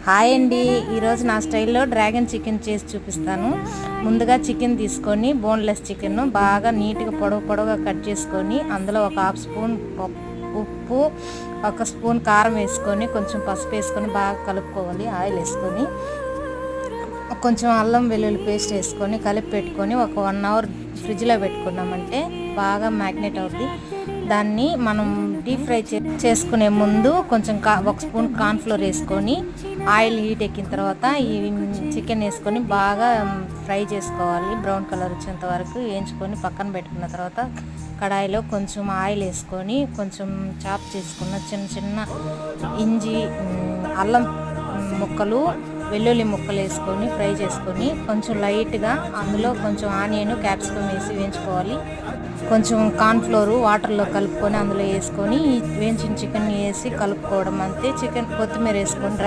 Hi అండి, ఈరోజు నా స్టైల్లో డ్రాగన్ చికెన్ చేసి చూపిస్తాను. ముందుగా చికెన్ తీసుకొని బోన్లెస్ చికెన్ బాగా నీట్గా పొడవుగా కట్ చేసుకొని అందులో ఒక హాఫ్ స్పూన్ ఉప్పు, ఒక స్పూన్ కారం వేసుకొని కొంచెం పసుపు వేసుకొని బాగా కలుపుకోవాలి. ఆయిల్ వేసుకొని కొంచెం అల్లం వెల్లుల్లి పేస్ట్ వేసుకొని కలిపి పెట్టుకొని ఒక 1 అవర్ ఫ్రిడ్జ్లో పెట్టుకున్నామంటే బాగా మ్యాగ్నేట్ అవుతుంది. దాన్ని మనం డీప్ ఫ్రై చేసుకునే ముందు కొంచెం ఒక స్పూన్ కార్న్ఫ్లోర్ వేసుకొని ఆయిల్ హీట్ ఎక్కిన తర్వాత ఈ చికెన్ వేసుకొని బాగా ఫ్రై చేసుకోవాలి. బ్రౌన్ కలర్ వచ్చేంత వరకు వేయించుకొని పక్కన పెట్టుకున్న తర్వాత కడాయిలో కొంచెం ఆయిల్ వేసుకొని కొంచెం చాప్ చేసుకున్న చిన్న చిన్న ఇంజి, అల్లం ముక్కలు, వెల్లుల్లి ముక్కలు వేసుకొని ఫ్రై చేసుకొని కొంచెం లైట్గా అందులో కొంచెం ఆనియన్, క్యాప్సికమ్ వేసి వేయించుకోవాలి. కొంచెం కార్న్ఫ్లోర్ వాటర్లో కలుపుకొని అందులో వేసుకొని వేయించిన చికెన్ వేసి కలుపుకోవడం అంతే. చికెన్ కొత్తిమీర వేసుకొని